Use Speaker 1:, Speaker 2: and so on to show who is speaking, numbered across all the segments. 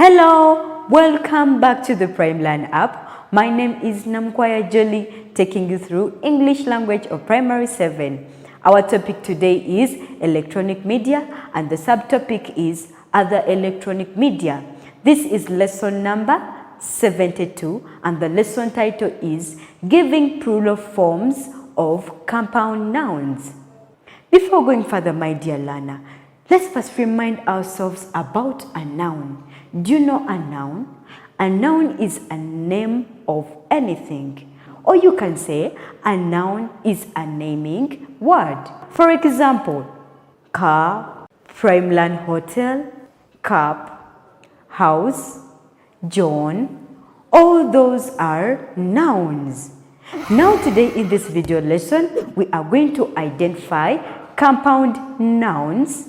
Speaker 1: Hello, welcome back to the Prime Learn app. My name is Namkwaya Jolie, taking you through English language of Primary 7. Our topic today is electronic media and the subtopic is other electronic media. This is lesson number 72 and the lesson title is Giving Plural Forms of Compound Nouns. Before going further, my dear learner, let's first remind ourselves about a noun. Do you know a noun? A noun is a name of anything. Or you can say a noun is a naming word. For example, car, Primeland Hotel, cup, house, John, all those are nouns. Now today in this video lesson, we are going to identify compound nouns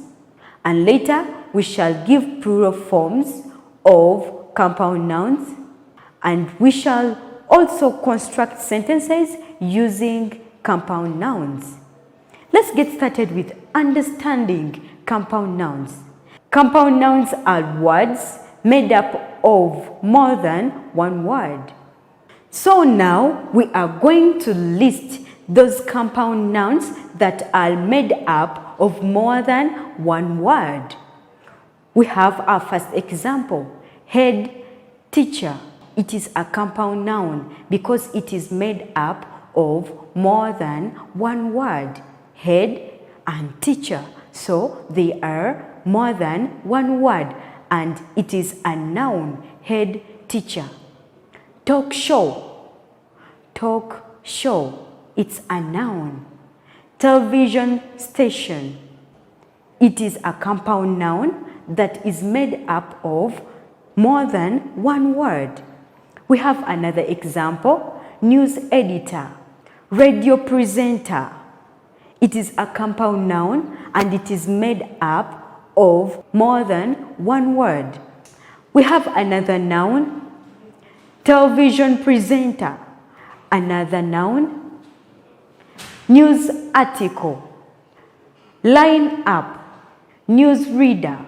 Speaker 1: and later we shall give plural forms of compound nouns and we shall also construct sentences using compound nouns. Let's get started with understanding compound nouns. Compound nouns are words made up of more than one word. So now we are going to list those compound nouns that are made up of more than one word. We have our first example, head teacher. It is a compound noun because it is made up of more than one word, head and teacher. So they are more than one word and it is a noun, head teacher. Talk show, it's a noun. Television station, it is a compound noun that is made up of more than one word. We have another example, news editor, radio presenter. It is a compound noun and it is made up of more than one word. We have another noun, television presenter, another noun, news article, line up, news reader.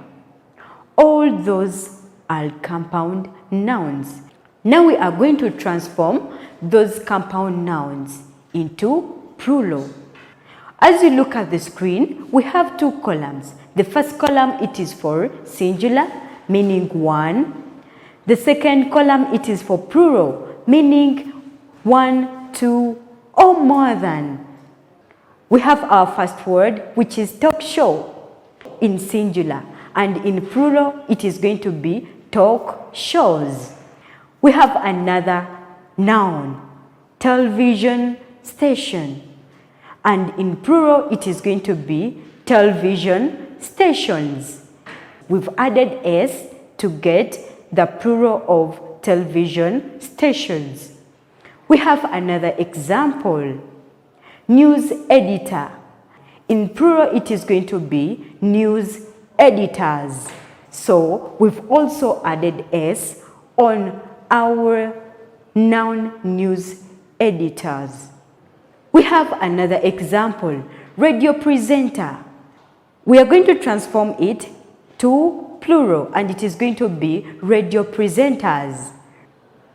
Speaker 1: All those are compound nouns. Now we are going to transform those compound nouns into plural. As you look at the screen, we have two columns. The first column, it is for singular, meaning one. The second column, it is for plural, meaning one, two, or more than. We have our first word, which is talk show in singular, and in plural, it is going to be talk shows. We have another noun, television station, and in plural, it is going to be television stations. We've added s to get the plural of television stations. We have another example, news editor. In plural, it is going to be news editors. So we've also added s on our noun news editors. We have another example, radio presenter. We are going to transform it to plural and it is going to be radio presenters.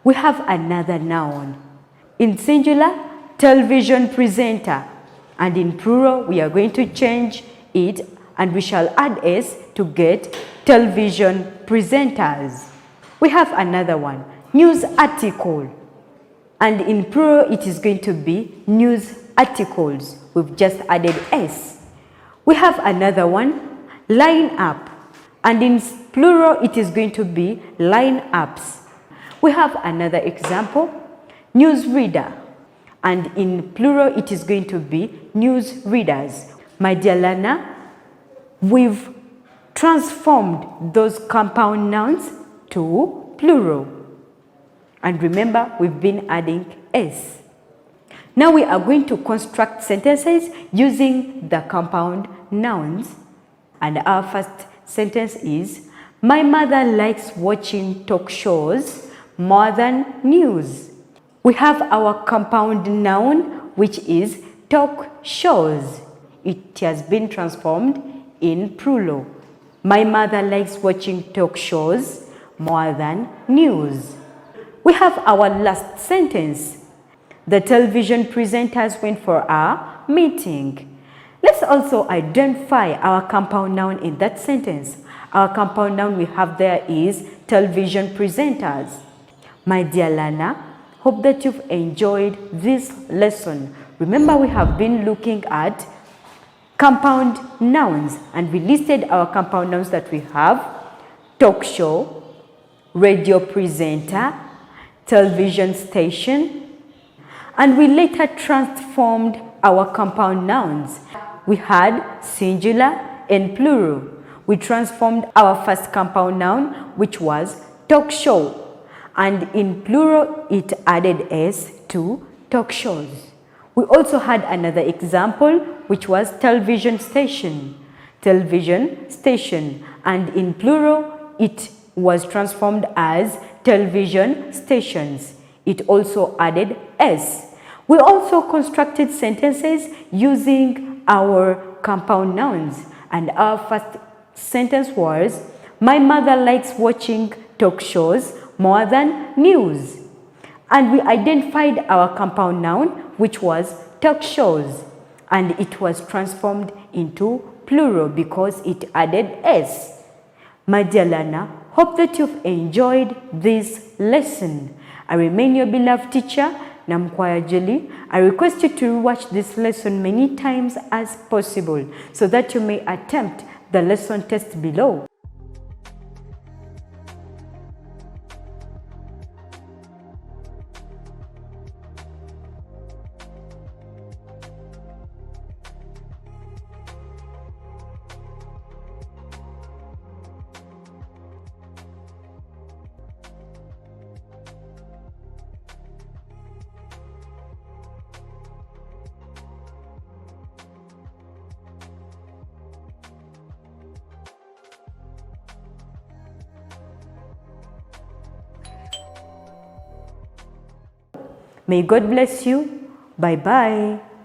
Speaker 1: We have another noun. In singular, television presenter, and in plural, we are going to change it and we shall add s to get television presenters. We have another one, news article, and in plural, it is going to be news articles. We've just added s. We have another one, line up, and in plural, it is going to be line ups. We have another example, news reader, and in plural, it is going to be news readers. My dear learner, we've transformed those compound nouns to plural. And remember, we've been adding s. Now we are going to construct sentences using the compound nouns. And our first sentence is, my mother likes watching talk shows more than news. We have our compound noun, which is talk shows. It has been transformed in plural. My mother likes watching talk shows more than news. We have our last sentence. The television presenters went for a meeting. Let's also identify our compound noun in that sentence. Our compound noun we have there is television presenters. My dear learner, hope that you've enjoyed this lesson. Remember, we have been looking at compound nouns, and we listed our compound nouns that we have: talk show, radio presenter, television station, and we later transformed our compound nouns. We had singular and plural. We transformed our first compound noun, which was talk show, and in plural it added s to talk shows. We also had another example, which was television station. Television station, and in plural it was transformed as television stations. It also added s. We also constructed sentences using our compound nouns, and our first sentence was, my mother likes watching talk shows more than news. And we identified our compound noun, which was talk shows, and it was transformed into plural because it added s. My dear learner, hope that you've enjoyed this lesson. I remain your beloved teacher, Namkwaya Julie. I request you to watch this lesson many times as possible so that you may attempt the lesson test below. May God bless you. Bye-bye.